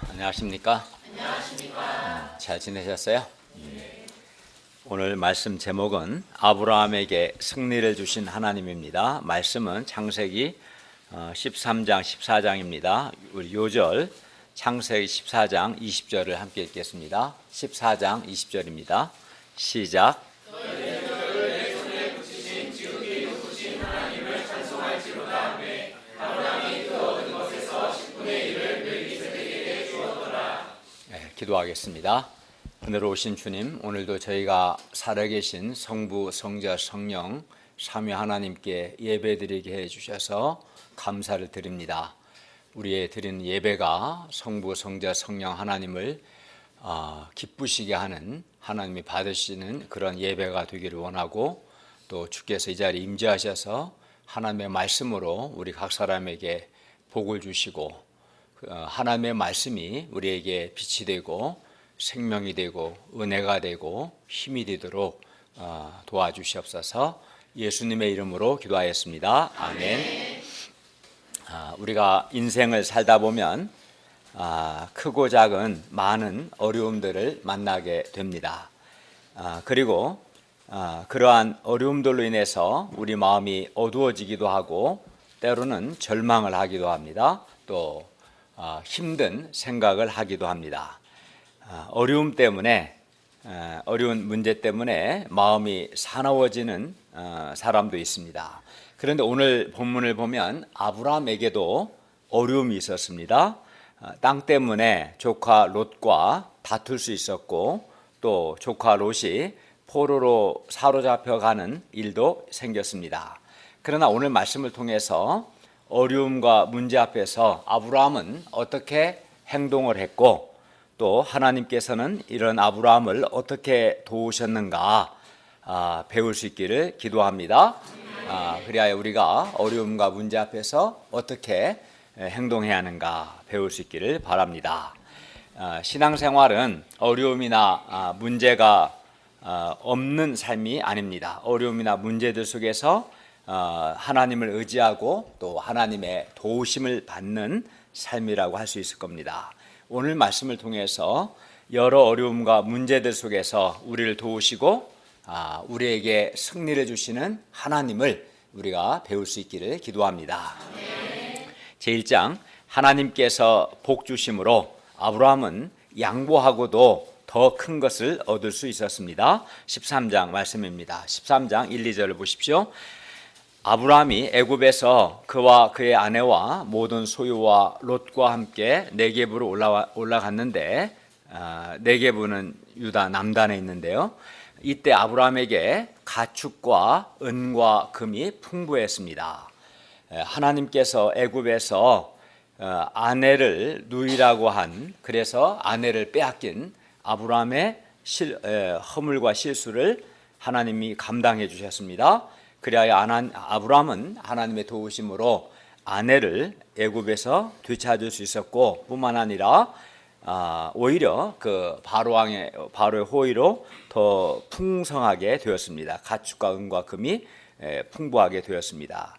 안녕하십니까? 잘 지내셨어요? 오늘 말씀 제목은 아브라함에게 승리를 주신 하나님입니다. 말씀은 창세기 13장 14장입니다. 우리 요절 창세기 14장 20절을 함께 읽겠습니다. 14장 20절입니다. 시작. 기도하겠습니다. 하늘에 오신 주님, 오늘도 저희가 살아계신 성부, 성자, 성령, 삼위 하나님께 예배드리게 해주셔서 감사를 드립니다. 우리의 드리는 예배가 성부, 성자, 성령 하나님을 기쁘시게 하는, 하나님이 받으시는 그런 예배가 되기를 원하고, 또 주께서 이 자리에 임재하셔서 하나님의 말씀으로 우리 각 사람에게 복을 주시고, 하나님의 말씀이 우리에게 빛이 되고 생명이 되고 은혜가 되고 힘이 되도록 도와주시옵소서. 예수님의 이름으로 기도하였습니다. 아멘. 우리가 인생을 살다 보면 크고 작은 많은 어려움들을 만나게 됩니다. 그리고 그러한 어려움들로 인해서 우리 마음이 어두워지기도 하고 때로는 절망을 하기도 합니다. 또 힘든 생각을 하기도 합니다. 어려움 때문에, 어려운 문제 때문에 마음이 사나워지는 사람도 있습니다. 그런데 오늘 본문을 보면 아브라함에게도 어려움이 있었습니다. 땅 때문에 조카 롯과 다툴 수 있었고, 또 조카 롯이 포로로 사로잡혀가는 일도 생겼습니다. 그러나 오늘 말씀을 통해서 어려움과 문제 앞에서 아브라함은 어떻게 행동을 했고, 또 하나님께서는 이런 아브라함을 어떻게 도우셨는가 배울 수 있기를 기도합니다. 그래야 우리가 어려움과 문제 앞에서 어떻게 행동해야 하는가 배울 수 있기를 바랍니다. 신앙생활은 어려움이나 문제가 없는 삶이 아닙니다. 어려움이나 문제들 속에서 하나님을 의지하고 또 하나님의 도우심을 받는 삶이라고 할 수 있을 겁니다. 오늘 말씀을 통해서 여러 어려움과 문제들 속에서 우리를 도우시고 우리에게 승리를 주시는 하나님을 우리가 배울 수 있기를 기도합니다. 제1장 하나님께서 복 주심으로 아브라함은 양보하고도 더 큰 것을 얻을 수 있었습니다. 13장 말씀입니다. 13장 1, 2절을 보십시오. 아브라함이 애굽에서 그와 그의 아내와 모든 소유와 롯과 함께 네겝으로 올라갔는데, 네겝은 유다 남단에 있는데요. 이때 아브라함에게 가축과 은과 금이 풍부했습니다. 하나님께서 애굽에서 아내를 누이라고 한, 그래서 아내를 빼앗긴 아브라함의 허물과 실수를 하나님이 감당해 주셨습니다. 그래야 아브라함은 하나님의 도우심으로 아내를 애굽에서 되찾을 수 있었고, 뿐만 아니라 오히려 그 바로의 호의로 더 풍성하게 되었습니다. 가축과 은과 금이 풍부하게 되었습니다.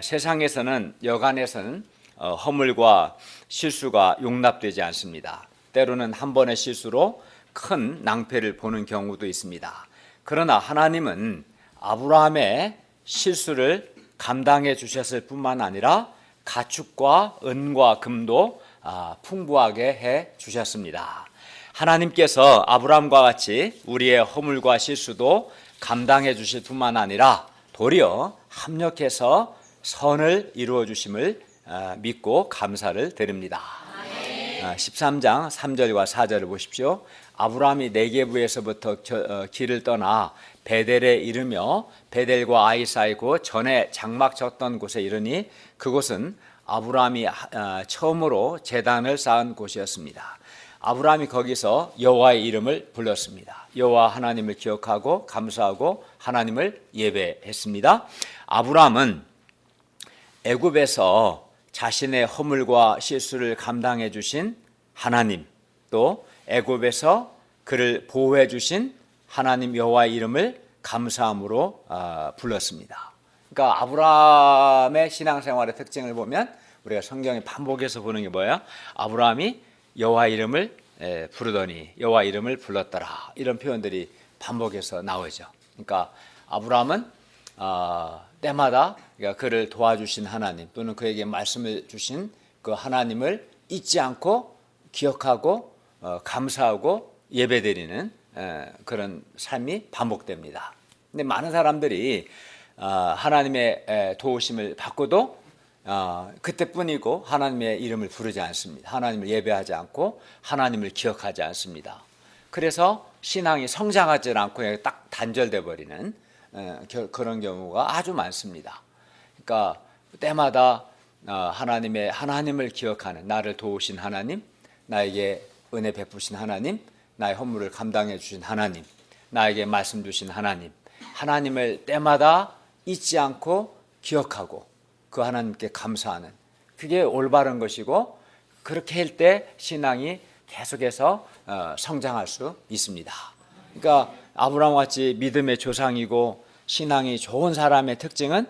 세상에서는 여간에서는 허물과 실수가 용납되지 않습니다. 때로는 한 번의 실수로 큰 낭패를 보는 경우도 있습니다. 그러나 하나님은 아브라함의 실수를 감당해 주셨을 뿐만 아니라 가축과 은과 금도 풍부하게 해 주셨습니다. 하나님께서 아브라함과 같이 우리의 허물과 실수도 감당해 주실 뿐만 아니라 도리어 합력해서 선을 이루어 주심을 믿고 감사를 드립니다. 13장 3절과 4절을 보십시오. 아브라함이 네겝에서부터 길을 떠나 베델에 이르며 베델과 아이 사이고 전에 장막 쳤던 곳에 이르니 그곳은 아브라함이 처음으로 제단을 쌓은 곳이었습니다. 아브라함이 거기서 여호와의 이름을 불렀습니다. 여호와 하나님을 기억하고 감사하고 하나님을 예배했습니다. 아브라함은 애굽에서 자신의 허물과 실수를 감당해 주신 하나님, 또 애굽에서 그를 보호해 주신 하나님 여호와의 이름을 감사함으로 불렀습니다. 그러니까 아브라함의 신앙생활의 특징을 보면 우리가 성경에 반복해서 보는 게 뭐예요? 아브라함이 여호와 이름을 부르더니 여호와 이름을 불렀더라. 이런 표현들이 반복해서 나오죠. 그러니까 아브라함은 때마다 그러니까 그를 도와주신 하나님 또는 그에게 말씀을 주신 그 하나님을 잊지 않고 기억하고 감사하고 예배드리는 그런 삶이 반복됩니다. 근데 많은 사람들이 하나님의 도우심을 받고도 그때뿐이고 하나님의 이름을 부르지 않습니다. 하나님을 예배하지 않고 하나님을 기억하지 않습니다. 그래서 신앙이 성장하지 않고 그냥 딱 단절돼 버리는 그런 경우가 아주 많습니다. 그러니까 때마다 하나님을 기억하는, 나를 도우신 하나님, 나에게 은혜 베푸신 하나님, 나의 허물을 감당해 주신 하나님, 나에게 말씀 주신 하나님, 하나님을 때마다 잊지 않고 기억하고 그 하나님께 감사하는, 그게 올바른 것이고, 그렇게 할 때 신앙이 계속해서 성장할 수 있습니다. 그러니까 아브라함 같이 믿음의 조상이고 신앙이 좋은 사람의 특징은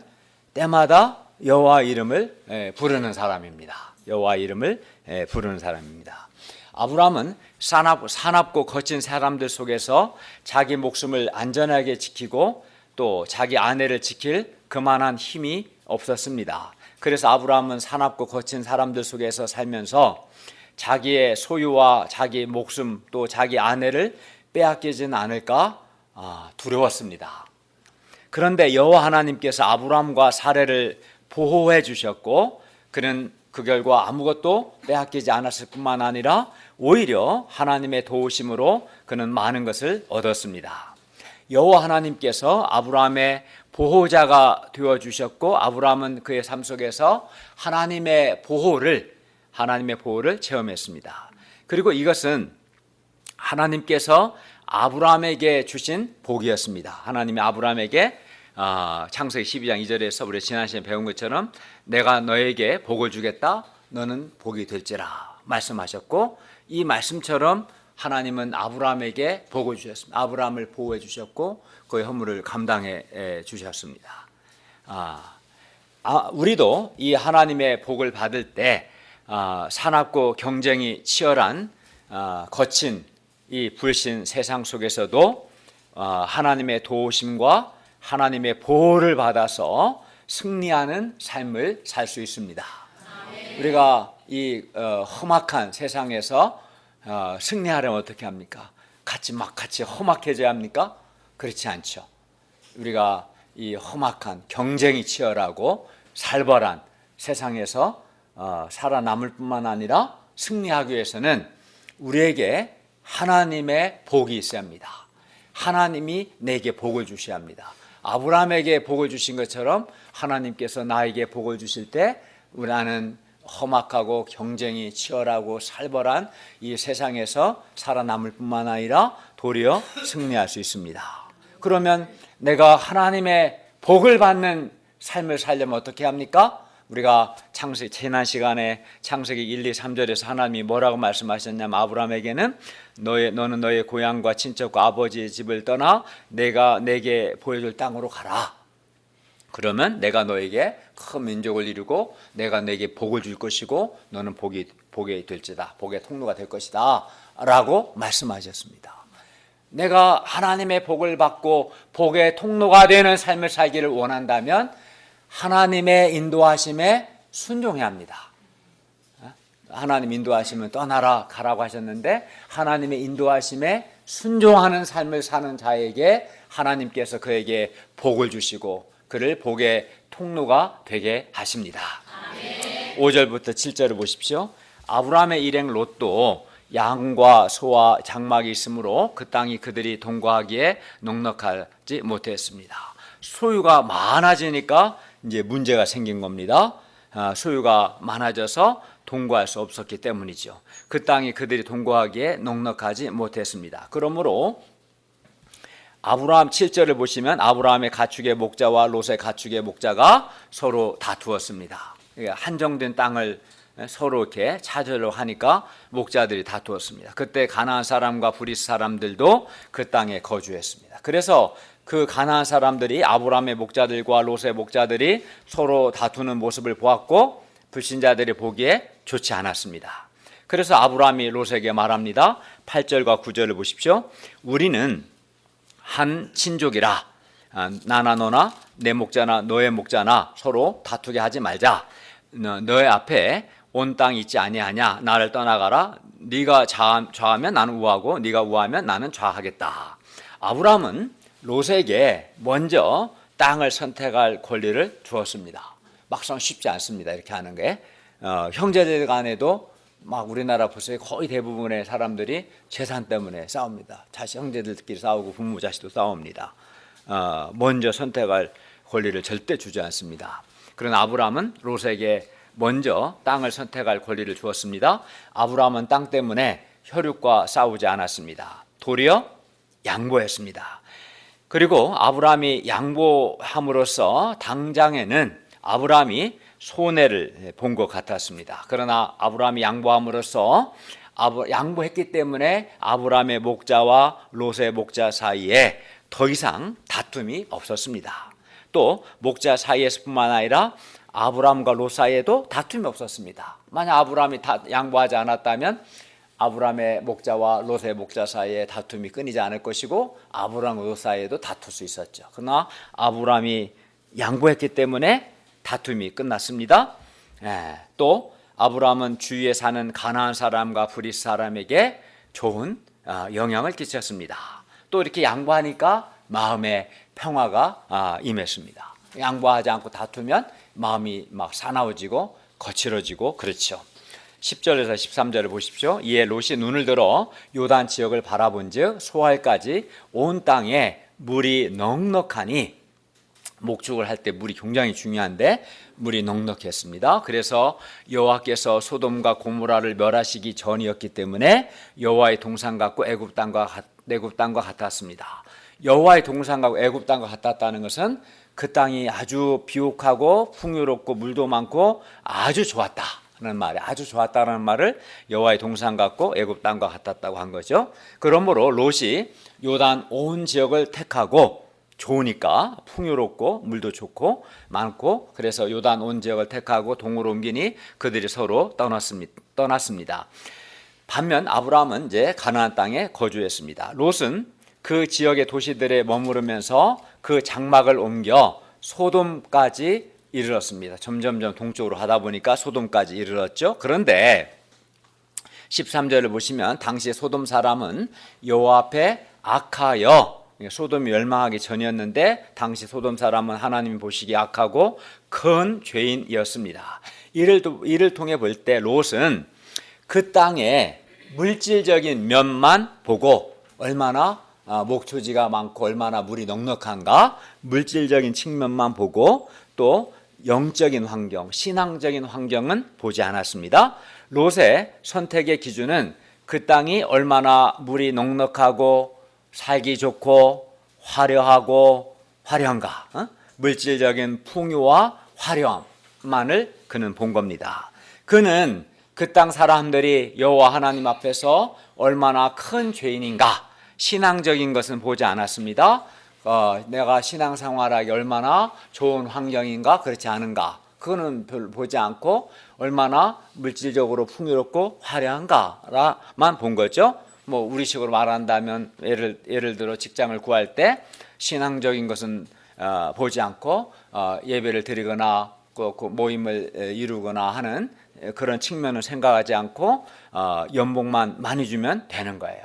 때마다 여호와 이름을 부르는 사람입니다. 여호와 이름을 부르는 사람입니다. 아브라함은 사납고 거친 사람들 속에서 자기 목숨을 안전하게 지키고 또 자기 아내를 지킬 그만한 힘이 없었습니다. 그래서 아브라함은 사납고 거친 사람들 속에서 살면서 자기의 소유와 자기 목숨 또 자기 아내를 빼앗기지는 않을까 두려웠습니다. 그런데 여호와 하나님께서 아브라함과 사례를 보호해 주셨고 그는 그 결과 아무것도 빼앗기지 않았을 뿐만 아니라 오히려 하나님의 도우심으로 그는 많은 것을 얻었습니다. 여호와 하나님께서 아브라함의 보호자가 되어주셨고 아브라함은 그의 삶 속에서 하나님의 보호를 체험했습니다. 그리고 이것은 하나님께서 아브라함에게 주신 복이었습니다. 하나님이 아브라함에게 창세기 12장 2절에서 우리 지난 시간에 배운 것처럼 내가 너에게 복을 주겠다, 너는 복이 될지라 말씀하셨고, 이 말씀처럼 하나님은 아브라함에게 복을 주셨습니다. 아브라함을 보호해 주셨고 그의 허물을 감당해 주셨습니다. 우리도 이 하나님의 복을 받을 때 사납고 경쟁이 치열한 거친 이 불신 세상 속에서도 하나님의 도우심과 하나님의 보호를 받아서 승리하는 삶을 살 수 있습니다. 우리가 이 험악한 세상에서 승리하려면 어떻게 합니까? 같이 험악해져야 합니까? 그렇지 않죠. 우리가 이 험악한 경쟁이 치열하고 살벌한 세상에서 살아남을 뿐만 아니라 승리하기 위해서는 우리에게 하나님의 복이 있어야 합니다. 하나님이 내게 복을 주셔야 합니다. 아브라함에게 복을 주신 것처럼 하나님께서 나에게 복을 주실 때 나는 험악하고 경쟁이 치열하고 살벌한 이 세상에서 살아남을 뿐만 아니라 도리어 승리할 수 있습니다. 그러면 내가 하나님의 복을 받는 삶을 살려면 어떻게 합니까? 우리가 지난 시간에 창세기 1, 2, 3절에서 하나님이 뭐라고 말씀하셨냐면 아브라함에게는 너는 너의 고향과 친척과 아버지의 집을 떠나 내가 내게 보여줄 땅으로 가라. 그러면 내가 너에게 큰 민족을 이루고 내가 내게 복을 줄 것이고 너는 복이 될지다. 복의 통로가 될 것이다 라고 말씀하셨습니다. 내가 하나님의 복을 받고 복의 통로가 되는 삶을 살기를 원한다면 하나님의 인도하심에 순종해야 합니다. 하나님 인도하시면 떠나라 가라고 하셨는데 하나님의 인도하심에 순종하는 삶을 사는 자에게 하나님께서 그에게 복을 주시고 그를 복의 통로가 되게 하십니다. 아멘. 5절부터 7절을 보십시오. 아브라함의 일행 롯도 양과 소와 장막이 있으므로 그 땅이 그들이 동거하기에 넉넉하지 못했습니다. 소유가 많아지니까 이제 문제가 생긴 겁니다. 소유가 많아져서 동거할 수 없었기 때문이죠. 그 땅이 그들이 동거하기에 넉넉하지 못했습니다. 그러므로 아브라함 7절을 보시면 아브라함의 가축의 목자와 롯의 가축의 목자가 서로 다투었습니다. 한정된 땅을 서로 이렇게 찾으려고 하니까 목자들이 다투었습니다. 그때 가나안 사람과 브리스 사람들도 그 땅에 거주했습니다. 그래서 그 가나안 사람들이 아브라함의 목자들과 롯의 목자들이 서로 다투는 모습을 보았고 불신자들이 보기에 좋지 않았습니다. 그래서 아브라함이 롯에게 말합니다. 8절과 9절을 보십시오. 우리는 한 친족이라 나나 너나 내 목자나 너의 목자나 서로 다투게 하지 말자. 너의 앞에 온 땅이 있지 아니하냐. 나를 떠나가라. 네가 좌하면 나는 우하고 네가 우하면 나는 좌하겠다. 아브라함은 롯에게 먼저 땅을 선택할 권리를 주었습니다. 막상 쉽지 않습니다. 이렇게 하는 게. 형제들 간에도 막 우리나라 보세요. 거의 대부분의 사람들이 재산 때문에 싸웁니다. 형제들끼리 싸우고 부모 자식도 싸웁니다. 먼저 선택할 권리를 절대 주지 않습니다. 그러나 아브라함은 롯에게 먼저 땅을 선택할 권리를 주었습니다. 아브라함은 땅 때문에 혈육과 싸우지 않았습니다. 도리어 양보했습니다. 그리고 아브라함이 양보함으로써 당장에는 아브라함이 손해를 본 것 같았습니다. 그러나 아브라함이 양보함으로써 양보했기 때문에 아브라함의 목자와 롯의 목자 사이에 더 이상 다툼이 없었습니다. 또 목자 사이에서뿐만 아니라 아브라함과 롯 사이에도 다툼이 없었습니다. 만약 아브라함이 양보하지 않았다면 아브라함의 목자와 롯의 목자 사이에 다툼이 끊이지 않을 것이고 아브라함과 롯 사이에도 다툴 수 있었죠. 그러나 아브라함이 양보했기 때문에 다툼이 끝났습니다. 또 아브라함은 주위에 사는 가나안 사람과 브리스 사람에게 좋은 영향을 끼쳤습니다. 또 이렇게 양보하니까 마음에 평화가 임했습니다. 양보하지 않고 다투면 마음이 막 사나워지고 거칠어지고 그렇죠. 10절에서 13절을 보십시오. 이에 롯이 눈을 들어 요단 지역을 바라본즉 소알까지 온 땅에 물이 넉넉하니, 목축을 할 때 물이 굉장히 중요한데 물이 넉넉했습니다. 그래서 여호와께서 소돔과 고모라를 멸하시기 전이었기 때문에 여호와의 동산 같고 애굽 땅과 같았습니다. 여호와의 동산과 애굽 땅과 같았다는 것은 그 땅이 아주 비옥하고 풍요롭고 물도 많고 아주 좋았다는 말이에요. 아주 좋았다는 말을 여호와의 동산 같고 애굽 땅과 같았다고 한 거죠. 그러므로 롯이 요단 온 지역을 택하고, 좋으니까 풍요롭고 물도 좋고 많고, 그래서 요단 온 지역을 택하고 동으로 옮기니 그들이 서로 떠났습니다. 반면 아브라함은 이제 가나안 땅에 거주했습니다. 롯은 그 지역의 도시들에 머무르면서 그 장막을 옮겨 소돔까지 이르렀습니다. 점점점 동쪽으로 하다 보니까 소돔까지 이르렀죠. 그런데 13절을 보시면 당시 소돔 사람은 여호와 앞에 악하여, 소돔이 멸망하기 전이었는데 당시 소돔 사람은 하나님이 보시기에 악하고 큰 죄인이었습니다. 이를 통해 볼 때 롯은 그 땅의 물질적인 면만 보고 얼마나 목초지가 많고 얼마나 물이 넉넉한가, 물질적인 측면만 보고 또 영적인 환경, 신앙적인 환경은 보지 않았습니다. 롯의 선택의 기준은 그 땅이 얼마나 물이 넉넉하고 살기 좋고 화려하고 화려한가, 물질적인 풍요와 화려함만을 그는 본 겁니다. 그는 그 땅 사람들이 여호와 하나님 앞에서 얼마나 큰 죄인인가, 신앙적인 것은 보지 않았습니다. 내가 신앙생활하기 얼마나 좋은 환경인가, 그렇지 않은가, 그거는 별로 보지 않고 얼마나 물질적으로 풍요롭고 화려한가만 본 거죠. 뭐 우리식으로 말한다면 예를 들어 직장을 구할 때 신앙적인 것은 보지 않고 예배를 드리거나 모임을 이루거나 하는 그런 측면을 생각하지 않고 연봉만 많이 주면 되는 거예요.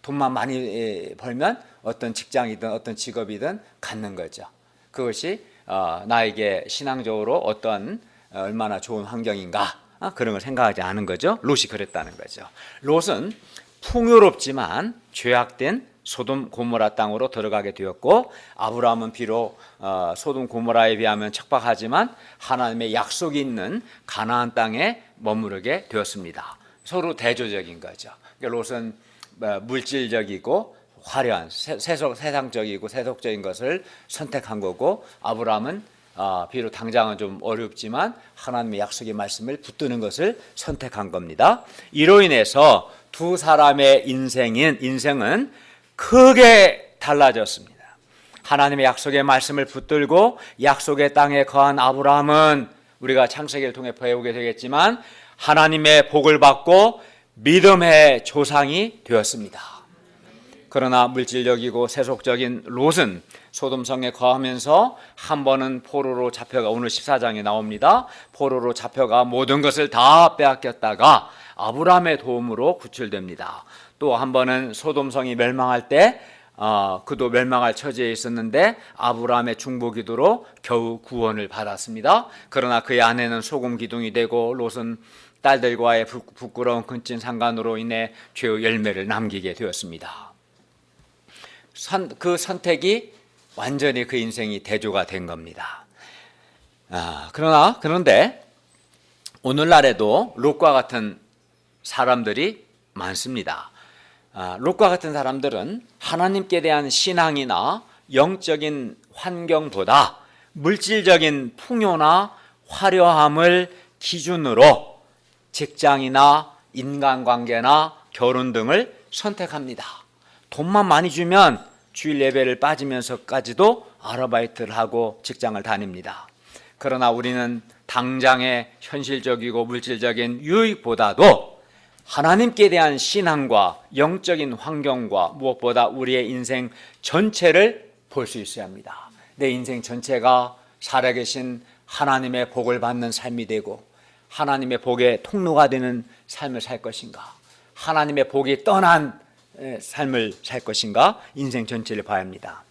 돈만 많이 벌면 어떤 직장이든 어떤 직업이든 갖는 거죠. 그것이 나에게 신앙적으로 어떤 얼마나 좋은 환경인가, 그런 걸 생각하지 않은 거죠. 롯이 그랬다는 거죠. 롯은 풍요롭지만 죄악된 소돔 고모라 땅으로 들어가게 되었고, 아브라함은 비록 소돔 고모라에 비하면 척박하지만 하나님의 약속이 있는 가나안 땅에 머무르게 되었습니다. 서로 대조적인 거죠. 롯은 물질적이고 화려한 세상적이고 세속적인 것을 선택한 거고, 아브라함은 비록 당장은 좀 어렵지만 하나님의 약속의 말씀을 붙드는 것을 선택한 겁니다. 이로 인해서 두 사람의 인생은 크게 달라졌습니다. 하나님의 약속의 말씀을 붙들고 약속의 땅에 거한 아브라함은 우리가 창세기를 통해 배우게 되겠지만 하나님의 복을 받고 믿음의 조상이 되었습니다. 그러나 물질적이고 세속적인 롯은 소돔성에 거하면서 한 번은 포로로 잡혀가, 오늘 14장에 나옵니다. 포로로 잡혀가 모든 것을 다 빼앗겼다가 아브라함의 도움으로 구출됩니다. 또 한 번은 소돔성이 멸망할 때 그도 멸망할 처지에 있었는데 아브라함의 중보기도로 겨우 구원을 받았습니다. 그러나 그의 아내는 소금 기둥이 되고 롯은 딸들과의 부끄러운 근친 상간으로 인해 죄의 열매를 남기게 되었습니다. 그 선택이 완전히 그 인생이 대조가 된 겁니다. 그런데 오늘날에도 롯과 같은 사람들이 많습니다. 롯과 같은 사람들은 하나님께 대한 신앙이나 영적인 환경보다 물질적인 풍요나 화려함을 기준으로 직장이나 인간관계나 결혼 등을 선택합니다. 돈만 많이 주면 주일 예배를 빠지면서까지도 아르바이트를 하고 직장을 다닙니다. 그러나 우리는 당장의 현실적이고 물질적인 유익보다도 하나님께 대한 신앙과 영적인 환경과 무엇보다 우리의 인생 전체를 볼 수 있어야 합니다. 내 인생 전체가 살아계신 하나님의 복을 받는 삶이 되고 하나님의 복의 통로가 되는 삶을 살 것인가, 하나님의 복이 떠난 삶을 살 것인가, 인생 전체를 봐야 합니다.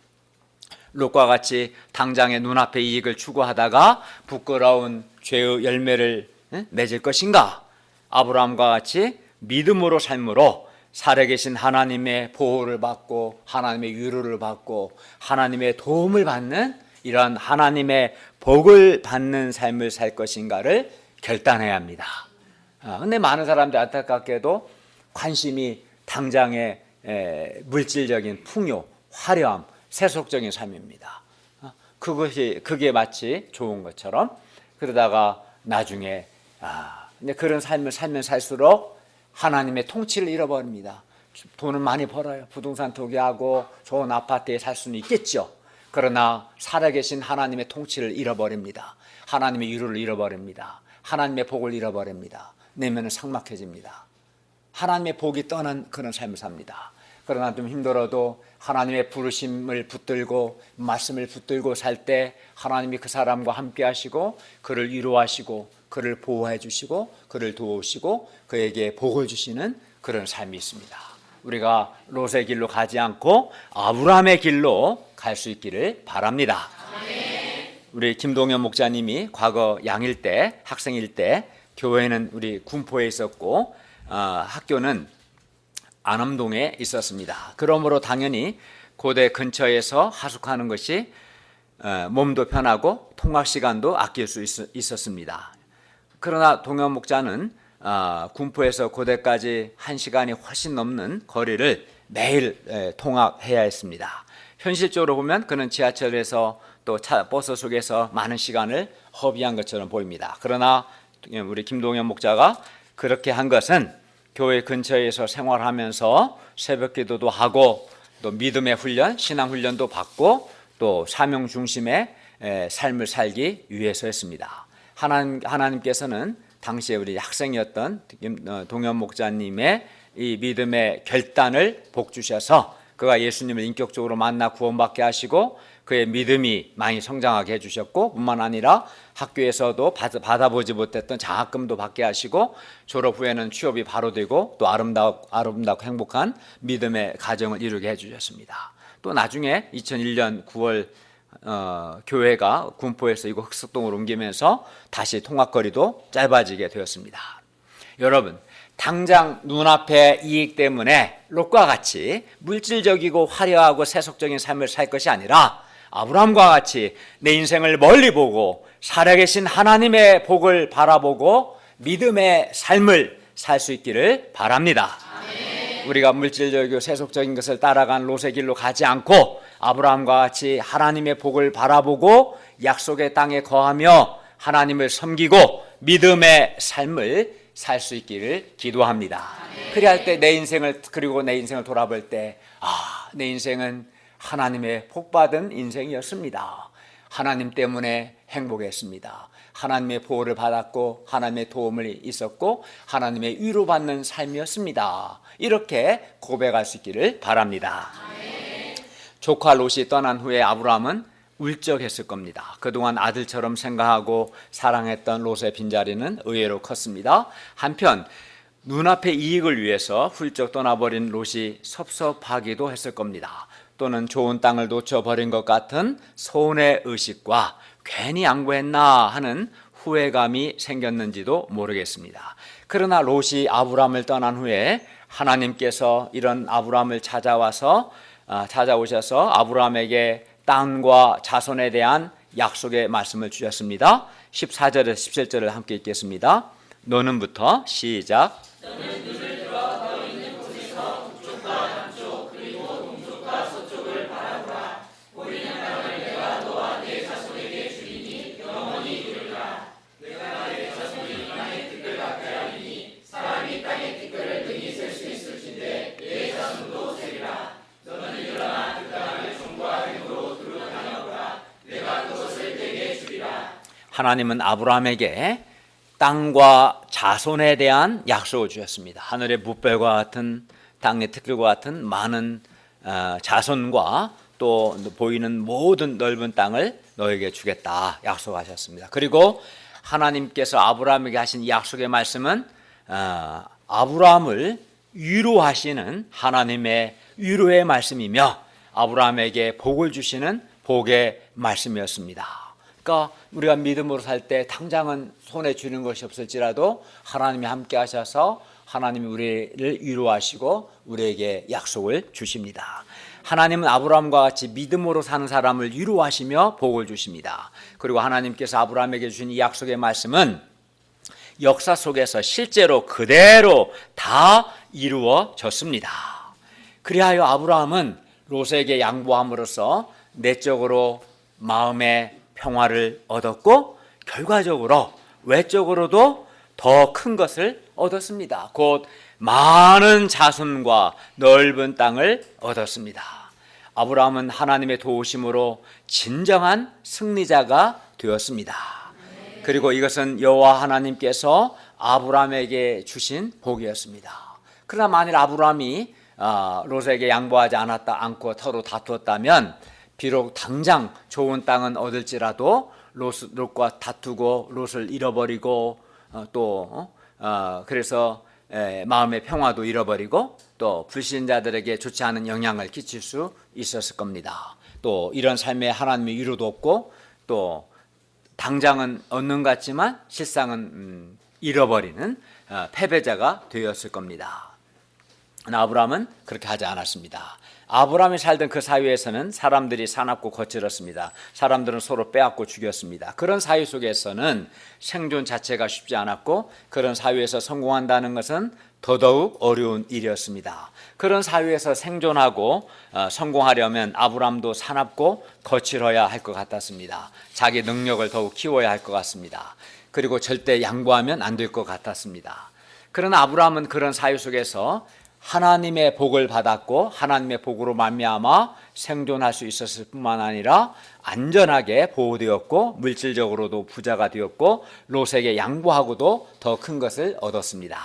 롯과 같이 당장의 눈앞의 이익을 추구하다가 부끄러운 죄의 열매를 맺을 것인가, 아브라함과 같이 믿음으로 삶으로 살아계신 하나님의 보호를 받고 하나님의 위로를 받고 하나님의 도움을 받는 이러한 하나님의 복을 받는 삶을 살 것인가를 결단해야 합니다. 근데 많은 사람들 안타깝게도 관심이 당장의 물질적인 풍요, 화려함, 세속적인 삶입니다. 그게 마치 좋은 것처럼 그러다가 나중에 근데 그런 삶을 살면 살수록 하나님의 통치를 잃어버립니다. 돈은 많이 벌어요. 부동산 투기하고 좋은 아파트에 살 수는 있겠죠. 그러나 살아계신 하나님의 통치를 잃어버립니다. 하나님의 위로를 잃어버립니다. 하나님의 복을 잃어버립니다. 내면은 삭막해집니다. 하나님의 복이 떠난 그런 삶을 삽니다. 그러나 좀 힘들어도 하나님의 부르심을 붙들고 말씀을 붙들고 살 때 하나님이 그 사람과 함께 하시고 그를 위로하시고 그를 보호해 주시고 그를 도우시고 그에게 복을 주시는 그런 삶이 있습니다. 우리가 롯의 길로 가지 않고 아브라함의 길로 갈 수 있기를 바랍니다. 우리 김동현 목사님이 과거 양일 때, 학생일 때 교회는 우리 군포에 있었고 학교는 안암동에 있었습니다. 그러므로 당연히 고대 근처에서 하숙하는 것이 몸도 편하고 통학 시간도 아낄 수 있었습니다. 그러나 동현 목자는 군포에서 고대까지 1시간이 훨씬 넘는 거리를 매일 통학해야 했습니다. 현실적으로 보면 그는 지하철에서 또 버스 속에서 많은 시간을 허비한 것처럼 보입니다. 그러나 우리 김동현 목자가 그렇게 한 것은 교회 근처에서 생활하면서 새벽 기도도 하고 또 믿음의 훈련, 신앙 훈련도 받고 또 사명 중심의 삶을 살기 위해서였습니다. 하나님께서는 당시에 우리 학생이었던 동현 목자님의 이 믿음의 결단을 복 주셔서 그가 예수님을 인격적으로 만나 구원받게 하시고 그의 믿음이 많이 성장하게 해주셨고 뿐만 아니라 학교에서도 받아보지 못했던 장학금도 받게 하시고 졸업 후에는 취업이 바로 되고 또 아름답고 행복한 믿음의 가정을 이루게 해주셨습니다. 또 나중에 2001년 9월 교회가 군포에서 이곳 흑석동으로 옮기면서 다시 통학거리도 짧아지게 되었습니다. 여러분, 당장 눈앞의 이익 때문에 롯과 같이 물질적이고 화려하고 세속적인 삶을 살 것이 아니라 아브라함과 같이 내 인생을 멀리 보고 살아계신 하나님의 복을 바라보고 믿음의 삶을 살 수 있기를 바랍니다. 우리가 물질적이고 세속적인 것을 따라간 롯의 길로 가지 않고 아브라함과 같이 하나님의 복을 바라보고 약속의 땅에 거하며 하나님을 섬기고 믿음의 삶을 살 수 있기를 기도합니다. 그리할 때 내 인생을 돌아볼 때 내 인생은 하나님의 복받은 인생이었습니다. 하나님 때문에 행복했습니다. 하나님의 보호를 받았고 하나님의 도움을 있었고 하나님의 위로받는 삶이었습니다. 이렇게 고백할 수 있기를 바랍니다. 조카 롯이 떠난 후에 아브라함은 울적했을 겁니다. 그동안 아들처럼 생각하고 사랑했던 롯의 빈자리는 의외로 컸습니다. 한편 눈앞의 이익을 위해서 훌쩍 떠나버린 롯이 섭섭하기도 했을 겁니다. 또는 좋은 땅을 놓쳐버린 것 같은 손해 의식과 괜히 양보했나 하는 후회감이 생겼는지도 모르겠습니다. 그러나 롯이 아브라함을 떠난 후에 하나님께서 이런 아브라함을 찾아오셔서 아브라함에게 땅과 자손에 대한 약속의 말씀을 주셨습니다. 14절에서 17절을 함께 읽겠습니다. 너는부터 시작. 너는 눈을 들어 너 있는 곳에서 북쪽과 남쪽 그리고 동쪽과 서쪽을 바라보라. 보이는 땅을 내가 너와 내 자손에게 주리니 영원히 이루리라. 내가 내 자손이 땅의 티끌 같게 하리니 사람이 땅의 티끌을 등이 셀 수 있을진데 내 자손도 세리라. 너는 일어나 그 땅을 정과 행으로 두루 다녀보라. 내가 그것을 내게 주리라. 하나님은 아브라함에게 땅과 자손에 대한 약속을 주셨습니다. 하늘의 뭇별과 같은 땅의 티끌과 같은 많은 자손과 또 보이는 모든 넓은 땅을 너에게 주겠다 약속하셨습니다. 그리고 하나님께서 아브라함에게 하신 약속의 말씀은 아브라함을 위로하시는 하나님의 위로의 말씀이며 아브라함에게 복을 주시는 복의 말씀이었습니다. 그러니까 우리가 믿음으로 살 때 당장은 손에 쥐는 것이 없을지라도 하나님이 함께 하셔서 하나님이 우리를 위로하시고 우리에게 약속을 주십니다. 하나님은 아브라함과 같이 믿음으로 사는 사람을 위로하시며 복을 주십니다. 그리고 하나님께서 아브라함에게 주신 이 약속의 말씀은 역사 속에서 실제로 그대로 다 이루어졌습니다. 그리하여 아브라함은 롯에게 양보함으로써 내적으로 마음의 평화를 얻었고 결과적으로 외적으로도 더 큰 것을 얻었습니다. 곧 많은 자손과 넓은 땅을 얻었습니다. 아브라함은 하나님의 도우심으로 진정한 승리자가 되었습니다. 그리고 이것은 여호와 하나님께서 아브라함에게 주신 복이었습니다. 그러나 만일 아브라함이 롯에게 양보하지 않고 서로 다투었다면 비록 당장 좋은 땅은 얻을지라도 롯과 다투고 롯을 잃어버리고 그래서 마음의 평화도 잃어버리고 또 불신자들에게 좋지 않은 영향을 끼칠 수 있었을 겁니다. 또 이런 삶에 하나님의 위로도 없고 또 당장은 얻는 것 같지만 실상은 잃어버리는 패배자가 되었을 겁니다. 아브라함은 그렇게 하지 않았습니다. 아브라함이 살던 그 사회에서는 사람들이 사납고 거칠었습니다. 사람들은 서로 빼앗고 죽였습니다. 그런 사회 속에서는 생존 자체가 쉽지 않았고 그런 사회에서 성공한다는 것은 더더욱 어려운 일이었습니다. 그런 사회에서 생존하고 성공하려면 아브라함도 사납고 거칠어야 할 것 같았습니다. 자기 능력을 더욱 키워야 할 것 같습니다. 그리고 절대 양보하면 안 될 것 같았습니다. 그러나 아브라함은 그런 사회 속에서 하나님의 복을 받았고 하나님의 복으로 말미암아 생존할 수 있었을 뿐만 아니라 안전하게 보호되었고 물질적으로도 부자가 되었고 롯에게 양보하고도 더 큰 것을 얻었습니다.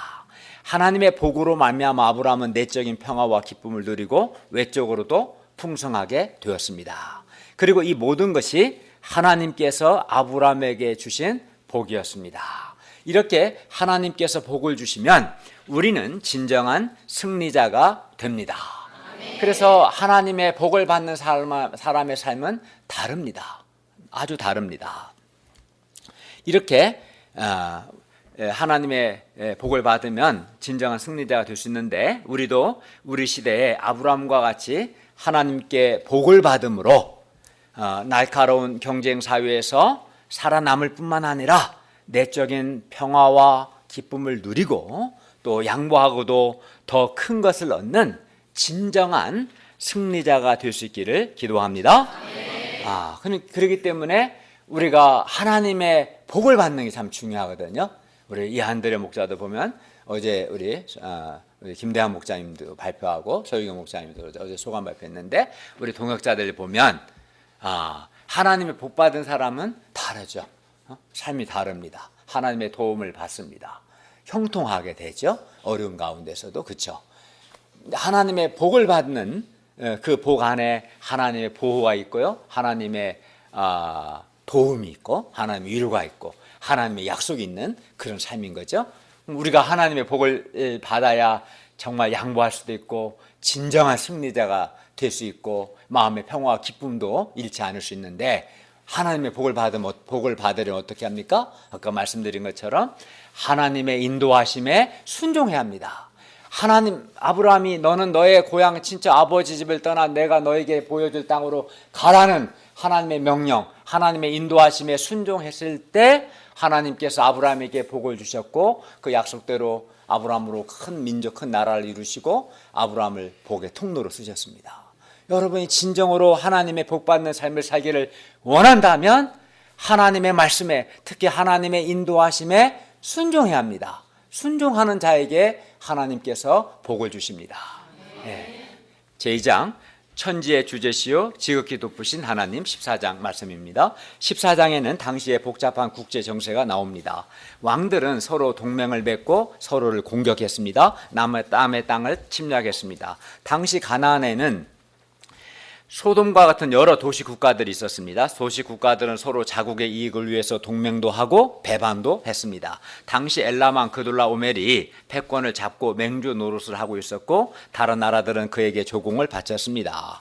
하나님의 복으로 말미암아 아브라함은 내적인 평화와 기쁨을 누리고 외적으로도 풍성하게 되었습니다. 그리고 이 모든 것이 하나님께서 아브라함에게 주신 복이었습니다. 이렇게 하나님께서 복을 주시면 우리는 진정한 승리자가 됩니다. 그래서 하나님의 복을 받는 사람의 삶은 다릅니다. 아주 다릅니다. 이렇게 하나님의 복을 받으면 진정한 승리자가 될 수 있는데 우리도 우리 시대에 아브라함과 같이 하나님께 복을 받음으로 날카로운 경쟁 사회에서 살아남을 뿐만 아니라 내적인 평화와 기쁨을 누리고 또 양보하고도 더 큰 것을 얻는 진정한 승리자가 될 수 있기를 기도합니다. 그렇기 때문에 우리가 하나님의 복을 받는 게 참 중요하거든요. 우리 이한들의 목자도 보면 어제 우리 김대한 목사님도 발표하고 서유경 목사님도 어제 소감 발표했는데 우리 동역자들 보면 하나님의 복 받은 사람은 다르죠. 삶이 다릅니다. 하나님의 도움을 받습니다. 형통하게 되죠. 어려운 가운데서도. 그렇죠. 하나님의 복을 받는 그 복 안에 하나님의 보호가 있고요, 하나님의 도움이 있고, 하나님의 위로가 있고, 하나님의 약속이 있는 그런 삶인 거죠. 우리가 하나님의 복을 받아야 정말 양보할 수도 있고 진정한 승리자가 될 수 있고 마음의 평화와 기쁨도 잃지 않을 수 있는데, 하나님의 복을 받으려면 어떻게 합니까? 아까 말씀드린 것처럼 하나님의 인도하심에 순종해야 합니다. 하나님, 아브라함이 너는 너의 고향 친척 아버지 집을 떠나 내가 너에게 보여줄 땅으로 가라는 하나님의 명령, 하나님의 인도하심에 순종했을 때 하나님께서 아브라함에게 복을 주셨고, 그 약속대로 아브라함으로 큰 민족, 큰 나라를 이루시고 아브라함을 복의 통로로 쓰셨습니다. 여러분이 진정으로 하나님의 복받는 삶을 살기를 원한다면 하나님의 말씀에, 특히 하나님의 인도하심에 순종해야 합니다. 순종하는 자에게 하나님께서 복을 주십니다. 네. 제2장 천지의 주제시요 지극히 높으신 하나님 14장 말씀입니다. 14장에는 당시의 복잡한 국제 정세가 나옵니다. 왕들은 서로 동맹을 맺고 서로를 공격했습니다. 남의 땅을 침략했습니다. 당시 가나안에는 소돔과 같은 여러 도시 국가들이 있었습니다. 도시 국가들은 서로 자국의 이익을 위해서 동맹도 하고 배반도 했습니다. 당시 엘라만 그둘라오멜이 패권을 잡고 맹주 노릇을 하고 있었고, 다른 나라들은 그에게 조공을 바쳤습니다.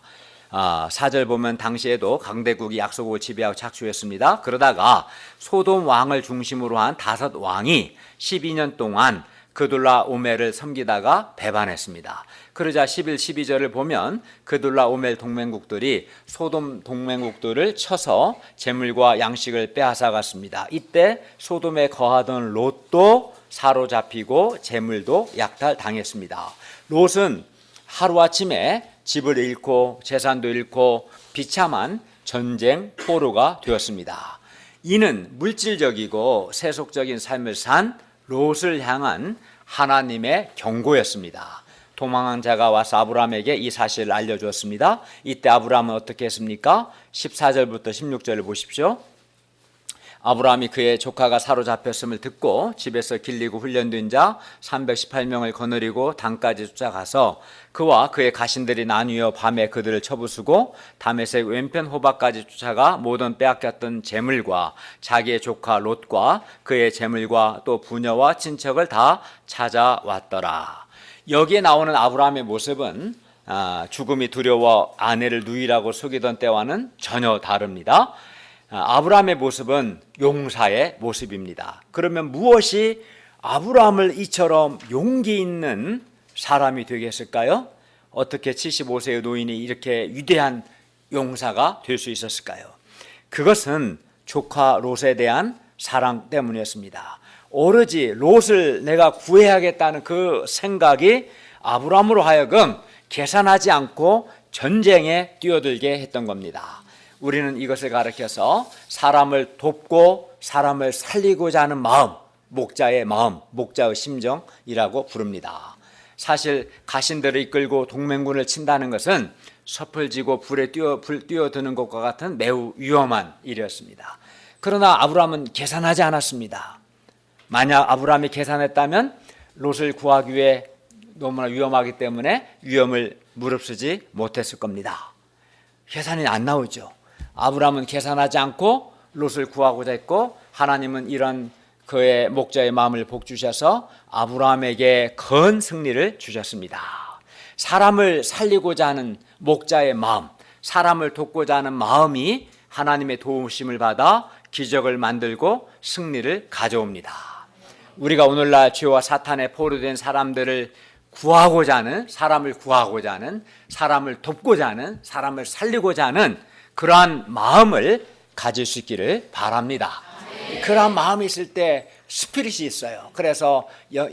4절 보면 당시에도 강대국이 약소국을 지배하고 착수했습니다. 그러다가 소돔 왕을 중심으로 한 5 왕이 12년 동안 그둘라오멜을 섬기다가 배반했습니다. 그러자 11, 12절을 보면 그둘라오멜 동맹국들이 소돔 동맹국들을 쳐서 재물과 양식을 빼앗아갔습니다. 이때 소돔에 거하던 롯도 사로잡히고 재물도 약탈당했습니다. 롯은 하루아침에 집을 잃고 재산도 잃고 비참한 전쟁 포로가 되었습니다. 이는 물질적이고 세속적인 삶을 산 롯을 향한 하나님의 경고였습니다. 도망한 자가 와서 아브라함에게 이 사실을 알려주었습니다. 이때 아브라함은 어떻게 했습니까? 14절부터 16절을 보십시오. 아브라함이 그의 조카가 사로잡혔음을 듣고 집에서 길리고 훈련된 자 318명을 거느리고 단까지 쫓아가서 그와 그의 가신들이 나뉘어 밤에 그들을 쳐부수고 다메섹 왼편 호박까지 쫓아가 모든 빼앗겼던 재물과 자기의 조카 롯과 그의 재물과 또 부녀와 친척을 다 찾아왔더라. 여기에 나오는 아브라함의 모습은 죽음이 두려워 아내를 누이라고 속이던 때와는 전혀 다릅니다. 아브라함의 모습은 용사의 모습입니다. 그러면 무엇이 아브라함을 이처럼 용기 있는 사람이 되게 했을까요? 어떻게 75세의 노인이 이렇게 위대한 용사가 될 수 있었을까요? 그것은 조카 롯에 대한 사랑 때문이었습니다. 오로지 롯을 내가 구해야겠다는 그 생각이 아브라함으로 하여금 계산하지 않고 전쟁에 뛰어들게 했던 겁니다. 우리는 이것을 가르쳐서 사람을 돕고 사람을 살리고자 하는 마음, 목자의 마음, 목자의 심정이라고 부릅니다. 사실 가신들을 이끌고 동맹군을 친다는 것은 섭을 지고 불에 뛰어드는 것과 같은 매우 위험한 일이었습니다. 그러나 아브라함은 계산하지 않았습니다. 만약 아브라함이 계산했다면 롯을 구하기 위해 너무나 위험하기 때문에 위험을 무릅쓰지 못했을 겁니다. 계산이 안 나오죠. 아브라함은 계산하지 않고 롯을 구하고자 했고, 하나님은 이런 그의 목자의 마음을 복주셔서 아브라함에게 큰 승리를 주셨습니다. 사람을 살리고자 하는 목자의 마음, 사람을 돕고자 하는 마음이 하나님의 도우심을 받아 기적을 만들고 승리를 가져옵니다. 우리가 오늘날 죄와 사탄에 포로된 사람들을 구하고자 하는, 사람을 구하고자 하는, 사람을 돕고자 하는, 사람을 살리고자 하는 그러한 마음을 가질 수 있기를 바랍니다. 그러한 마음이 있을 때 스피릿이 있어요. 그래서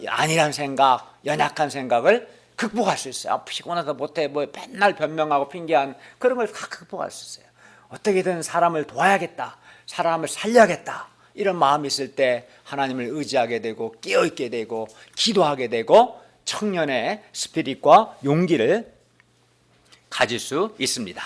아니란 생각, 연약한 생각을 극복할 수 있어요. 피곤해서 못해, 맨날 변명하고 핑계한 그런 걸 극복할 수 있어요. 어떻게든 사람을 도와야겠다, 사람을 살려야겠다, 이런 마음이 있을 때 하나님을 의지하게 되고 깨어있게 되고 기도하게 되고 청년의 스피릿과 용기를 가질 수 있습니다.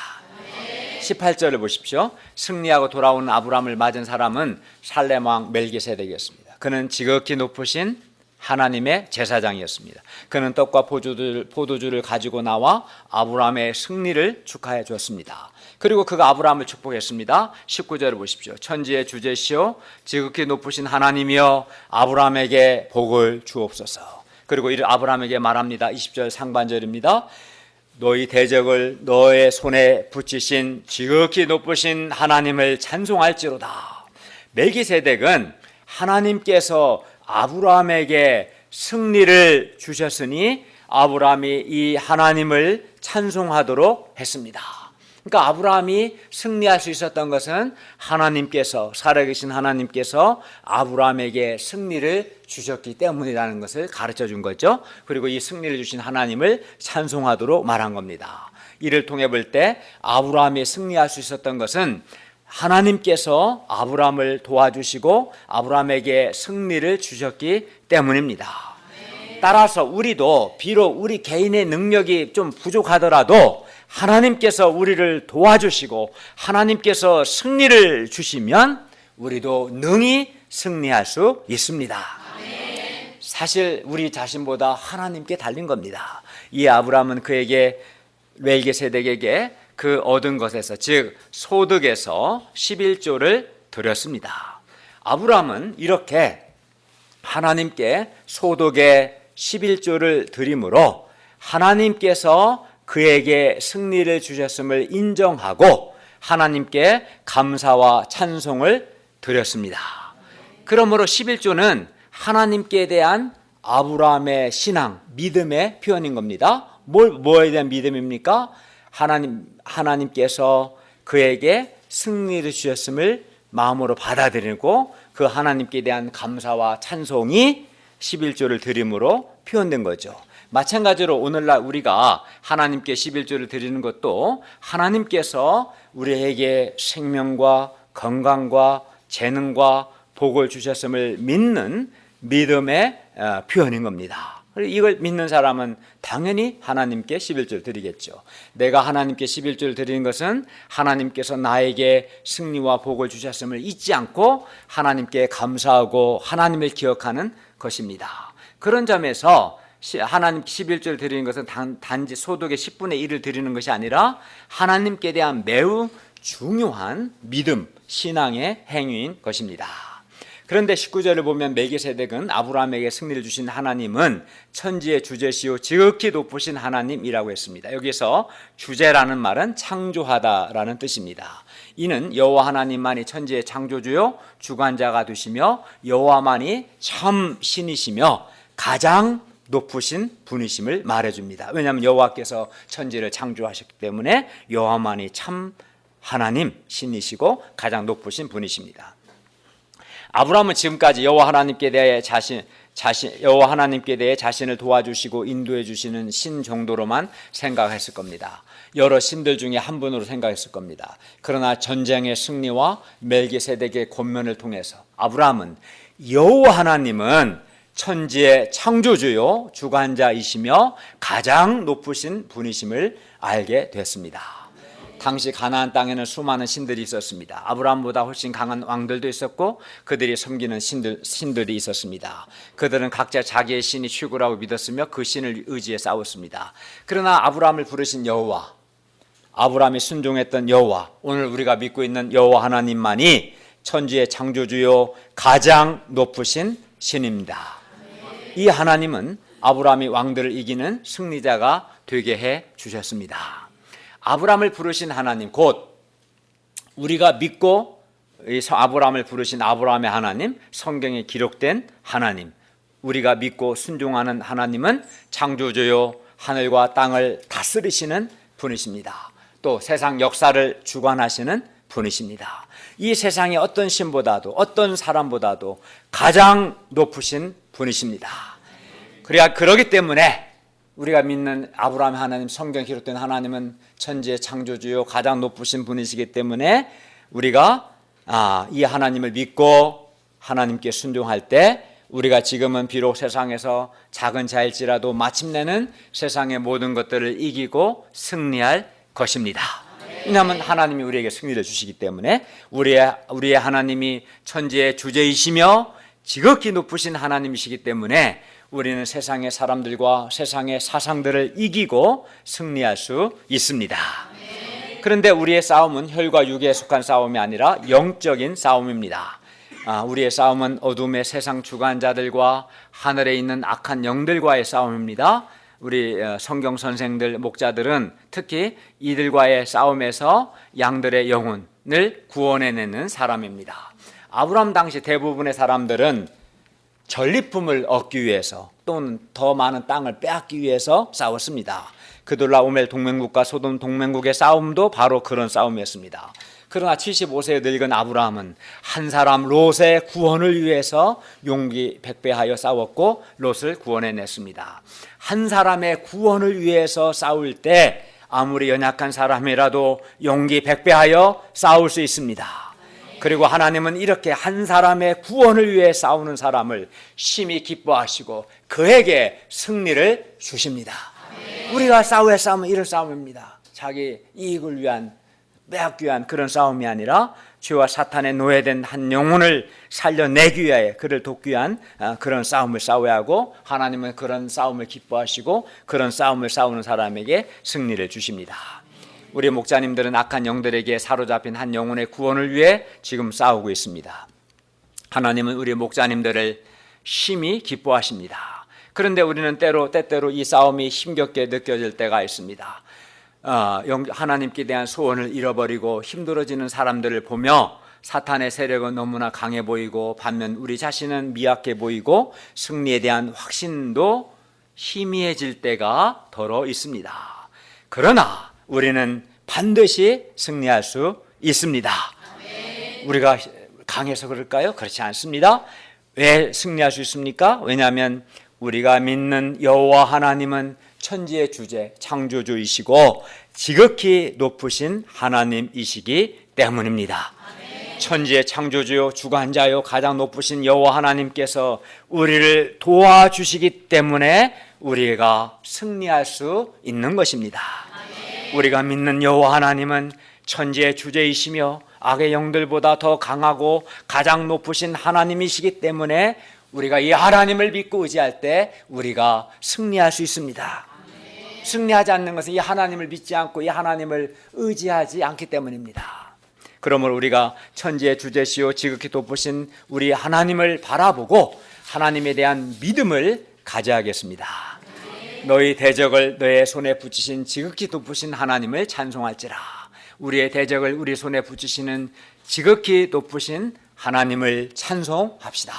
18절을 보십시오. 승리하고 돌아오는 아브라함을 맞은 사람은 살렘 왕 멜기세덱이었습니다. 그는 지극히 높으신 하나님의 제사장이었습니다. 그는 떡과 포도주를 가지고 나와 아브라함의 승리를 축하해 주었습니다. 그리고 그가 아브라함을 축복했습니다. 19절을 보십시오. 천지의 주제시오 지극히 높으신 하나님이여 아브라함에게 복을 주옵소서. 그리고 이를 아브라함에게 말합니다. 20절 상반절입니다. 너희 대적을 너의 손에 붙이신 지극히 높으신 하나님을 찬송할지로다. 멜기세덱은 하나님께서 아브라함에게 승리를 주셨으니 아브라함이 이 하나님을 찬송하도록 했습니다. 그러니까 아브라함이 승리할 수 있었던 것은 하나님께서, 살아계신 하나님께서 아브라함에게 승리를 주셨기 때문이라는 것을 가르쳐 준 거죠. 그리고 이 승리를 주신 하나님을 찬송하도록 말한 겁니다. 이를 통해 볼 때 아브라함이 승리할 수 있었던 것은 하나님께서 아브라함을 도와주시고 아브라함에게 승리를 주셨기 때문입니다. 따라서 우리도 비록 우리 개인의 능력이 좀 부족하더라도 하나님께서 우리를 도와주시고 하나님께서 승리를 주시면 우리도 능히 승리할 수 있습니다. 사실 우리 자신보다 하나님께 달린 겁니다. 이 아브라함은 그에게 멜기세덱에게 그 얻은 것에서 즉 소득에서 11조를 드렸습니다. 아브라함은 이렇게 하나님께 소득의 11조를 드림으로 하나님께서 그에게 승리를 주셨음을 인정하고 하나님께 감사와 찬송을 드렸습니다. 그러므로 11조는 하나님께 대한 아브라함의 신앙, 믿음의 표현인 겁니다. 뭐에 대한 믿음입니까? 하나님께서 그에게 승리를 주셨음을 마음으로 받아들이고 그 하나님께 대한 감사와 찬송이 11조를 드림으로 표현된 거죠. 마찬가지로 오늘날 우리가 하나님께 11조를 드리는 것도 하나님께서 우리에게 생명과 건강과 재능과 복을 주셨음을 믿는 믿음의 표현인 겁니다. 이걸 믿는 사람은 당연히 하나님께 11조를 드리겠죠. 내가 하나님께 11조를 드리는 것은 하나님께서 나에게 승리와 복을 주셨음을 잊지 않고 하나님께 감사하고 하나님을 기억하는 것입니다. 그런 점에서 하나님께 11조를 드리는 것은 단지 소득의 10분의 1을 드리는 것이 아니라 하나님께 대한 매우 중요한 믿음, 신앙의 행위인 것입니다. 그런데 19절을 보면 멜기세덱은 아브라함에게 승리를 주신 하나님은 천지의 주제시요 지극히 높으신 하나님이라고 했습니다. 여기서 주제라는 말은 창조하다라는 뜻입니다. 이는 여호와 하나님만이 천지의 창조주요 주관자가 되시며 여호와만이 참 신이시며 가장 높으신 분이심을 말해줍니다. 왜냐하면 여호와께서 천지를 창조하셨기 때문에 여호와만이 참 하나님 신이시고 가장 높으신 분이십니다. 아브라함은 지금까지 여호와 하나님께 대해 여호와 하나님께 대해 자신을 도와주시고 인도해 주시는 신 정도로만 생각했을 겁니다. 여러 신들 중에 한 분으로 생각했을 겁니다. 그러나 전쟁의 승리와 멜기세덱의 권면을 통해서 아브라함은 여호와 하나님은 천지의 창조주요 주관자이시며 가장 높으신 분이심을 알게 됐습니다. 당시 가나안 땅에는 수많은 신들이 있었습니다. 아브라함보다 훨씬 강한 왕들도 있었고 그들이 섬기는 신들이 있었습니다. 그들은 각자 자기의 신이 최고라고 믿었으며 그 신을 의지해 싸웠습니다. 그러나 아브라함을 부르신 여호와, 아브라함이 순종했던 여호와, 오늘 우리가 믿고 있는 여호와 하나님만이 천지의 창조주요 가장 높으신 신입니다. 이 하나님은 아브라함이 왕들을 이기는 승리자가 되게 해 주셨습니다. 아브라함을 부르신 하나님, 곧 우리가 믿고 아브라함을 부르신 아브라함의 하나님, 성경에 기록된 하나님, 우리가 믿고 순종하는 하나님은 창조주요 하늘과 땅을 다스리시는 분이십니다. 또 세상 역사를 주관하시는 분이십니다. 이 세상의 어떤 신보다도 어떤 사람보다도 가장 높으신 분이십니다. 그러기 때문에 우리가 믿는 아브라함의 하나님, 성경에 기록된 하나님은 천지의 창조주요 가장 높으신 분이시기 때문에 우리가 이 하나님을 믿고 하나님께 순종할 때 우리가 지금은 비록 세상에서 작은 자일지라도 마침내는 세상의 모든 것들을 이기고 승리할 것입니다. 왜냐하면 하나님이 우리에게 승리를 주시기 때문에 우리의 하나님이 천지의 주제이시며 지극히 높으신 하나님이시기 때문에 우리는 세상의 사람들과 세상의 사상들을 이기고 승리할 수 있습니다. 그런데 우리의 싸움은 혈과 육에 속한 싸움이 아니라 영적인 싸움입니다. 우리의 싸움은 어둠의 세상 주관자들과 하늘에 있는 악한 영들과의 싸움입니다. 우리 성경 선생들, 목자들은 특히 이들과의 싸움에서 양들의 영혼을 구원해내는 사람입니다. 아브라함 당시 대부분의 사람들은 전리품을 얻기 위해서 또는 더 많은 땅을 빼앗기 위해서 싸웠습니다. 그돌라오멜 동맹국과 소돔 동맹국의 싸움도 바로 그런 싸움이었습니다. 그러나 75세에 늙은 아브라함은 한 사람 롯의 구원을 위해서 용기 백배하여 싸웠고 롯을 구원해냈습니다. 한 사람의 구원을 위해서 싸울 때 아무리 연약한 사람이라도 용기 백배하여 싸울 수 있습니다. 그리고 하나님은 이렇게 한 사람의 구원을 위해 싸우는 사람을 심히 기뻐하시고 그에게 승리를 주십니다. 우리가 싸워야 싸움은 이런 싸움입니다. 자기 이익을 위한, 빼앗기 위한 그런 싸움이 아니라 죄와 사탄의 노예된 한 영혼을 살려내기 위하여 그를 돕기 위한 그런 싸움을 싸워야 하고 하나님은 그런 싸움을 기뻐하시고 그런 싸움을 싸우는 사람에게 승리를 주십니다. 우리 목자님들은 악한 영들에게 사로잡힌 한 영혼의 구원을 위해 지금 싸우고 있습니다. 하나님은 우리 목자님들을 심히 기뻐하십니다. 그런데 우리는 때때로 이 싸움이 힘겹게 느껴질 때가 있습니다. 하나님께 대한 소원을 잃어버리고 힘들어지는 사람들을 보며 사탄의 세력은 너무나 강해 보이고 반면 우리 자신은 미약해 보이고 승리에 대한 확신도 희미해질 때가 더러 있습니다. 그러나 우리는 반드시 승리할 수 있습니다. 우리가 강해서 그럴까요? 그렇지 않습니다. 왜 승리할 수 있습니까? 왜냐하면 우리가 믿는 여호와 하나님은 천지의 주제, 창조주이시고 지극히 높으신 하나님이시기 때문입니다. 천지의 창조주요 주관자요 가장 높으신 여호와 하나님께서 우리를 도와주시기 때문에 우리가 승리할 수 있는 것입니다. 우리가 믿는 여호와 하나님은 천지의 주제이시며 악의 영들보다 더 강하고 가장 높으신 하나님이시기 때문에 우리가 이 하나님을 믿고 의지할 때 우리가 승리할 수 있습니다. 승리하지 않는 것은 이 하나님을 믿지 않고 이 하나님을 의지하지 않기 때문입니다. 그러므로 우리가 천지의 주제시요 지극히 높으신 우리 하나님을 바라보고 하나님에 대한 믿음을 가져야겠습니다. 너희 대적을 너의 손에 붙이신 지극히 높으신 하나님을 찬송할지라. 우리의 대적을 우리 손에 붙이시는 지극히 높으신 하나님을 찬송합시다.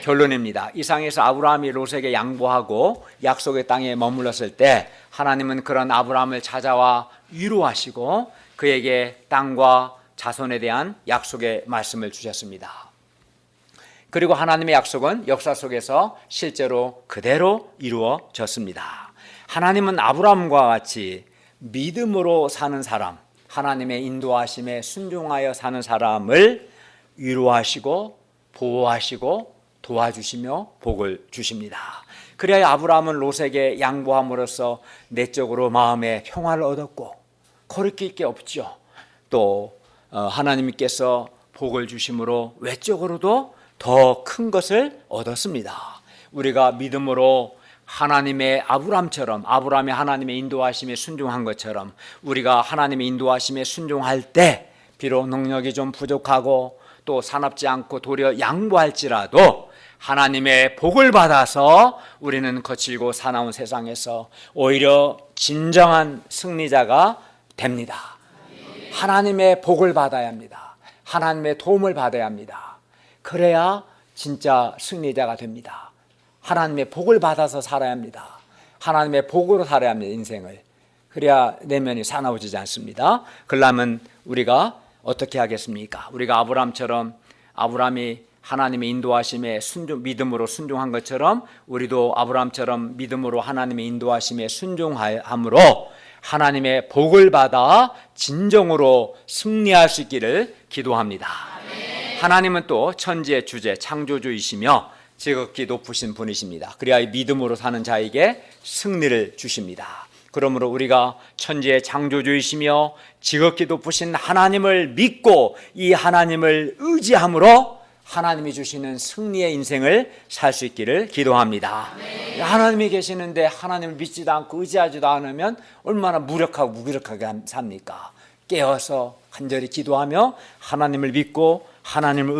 결론입니다. 이상에서 아브라함이 롯에게 양보하고 약속의 땅에 머물렀을 때 하나님은 그런 아브라함을 찾아와 위로하시고 그에게 땅과 자손에 대한 약속의 말씀을 주셨습니다. 그리고 하나님의 약속은 역사 속에서 실제로 그대로 이루어졌습니다. 하나님은 아브라함과 같이 믿음으로 사는 사람, 하나님의 인도하심에 순종하여 사는 사람을 위로하시고 보호하시고 도와주시며 복을 주십니다. 그래야 아브라함은 롯에게 양보함으로써 내적으로 마음의 평화를 얻었고 거리낄 게 없죠. 또 하나님께서 복을 주심으로 외적으로도 더 큰 것을 얻었습니다. 우리가 믿음으로 하나님의 아브라함이 하나님의 인도하심에 순종한 것처럼 우리가 하나님의 인도하심에 순종할 때 비록 능력이 좀 부족하고 또 사납지 않고 도리어 양보할지라도 하나님의 복을 받아서 우리는 거칠고 사나운 세상에서 오히려 진정한 승리자가 됩니다. 하나님의 복을 받아야 합니다. 하나님의 도움을 받아야 합니다. 그래야 진짜 승리자가 됩니다. 하나님의 복을 받아서 살아야 합니다. 하나님의 복으로 살아야 합니다. 인생을. 그래야 내면이 사나워지지 않습니다. 그러려면 우리가 어떻게 하겠습니까? 우리가 아브라함이 하나님의 인도하심에 믿음으로 순종한 것처럼 우리도 아브라함처럼 믿음으로 하나님의 인도하심에 순종함으로 하나님의 복을 받아 진정으로 승리할 수 있기를 기도합니다. 하나님은 또 천지의 주제 창조주이시며 지극히 높으신 분이십니다. 그래야 믿음으로 사는 자에게 승리를 주십니다. 그러므로 우리가 천지의 창조주이시며 지극히 높으신 하나님을 믿고 이 하나님을 의지함으로 하나님이 주시는 승리의 인생을 살 수 있기를 기도합니다. 하나님이 계시는데 하나님을 믿지도 않고 의지하지도 않으면 얼마나 무력하고 무기력하게 삽니까? 깨어서 간절히 기도하며 하나님을 믿고 하나님을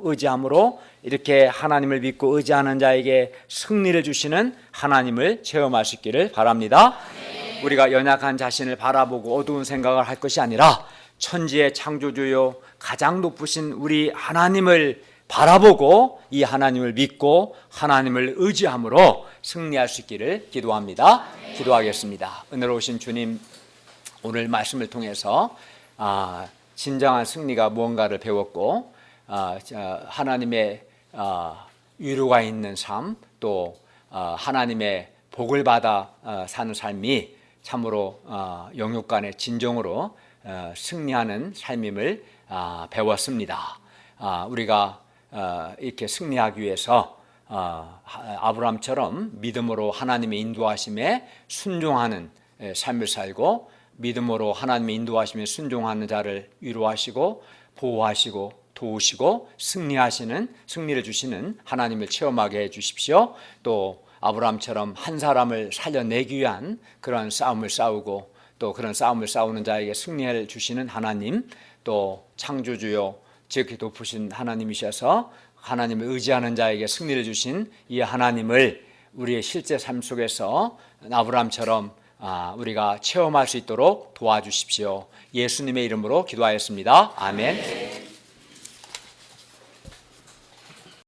의지함으로 이렇게 하나님을 믿고 의지하는 자에게 승리를 주시는 하나님을 체험할 수 있기를 바랍니다. 우리가 연약한 자신을 바라보고 어두운 생각을 할 것이 아니라 천지의 창조주요 가장 높으신 우리 하나님을 바라보고 이 하나님을 믿고 하나님을 의지함으로 승리할 수 있기를 기도합니다. 기도하겠습니다. 은혜로우신 주님, 오늘 말씀을 통해서 진정한 승리가 무언가를 배웠고 하나님의 위로가 있는 삶, 또 하나님의 복을 받아 사는 삶이 참으로 영육간의 진정으로 승리하는 삶임을 배웠습니다. 우리가 이렇게 승리하기 위해서 아브라함처럼 믿음으로 하나님의 인도하심에 순종하는 삶을 살고, 믿음으로 하나님의 인도하심에 순종하는 자를 위로하시고 보호하시고 도우시고 승리를 주시는 하나님을 체험하게 해 주십시오. 또 아브라함처럼 한 사람을 살려내기 위한 그런 싸움을 싸우고, 또 그런 싸움을 싸우는 자에게 승리를 주시는 하나님, 또 창조주요 지극히 높으신 하나님이셔서 하나님을 의지하는 자에게 승리를 주신 이 하나님을 우리의 실제 삶 속에서 아브라함처럼 우리가 체험할 수 있도록 도와주십시오. 예수님의 이름으로 기도하였습니다. 아멘.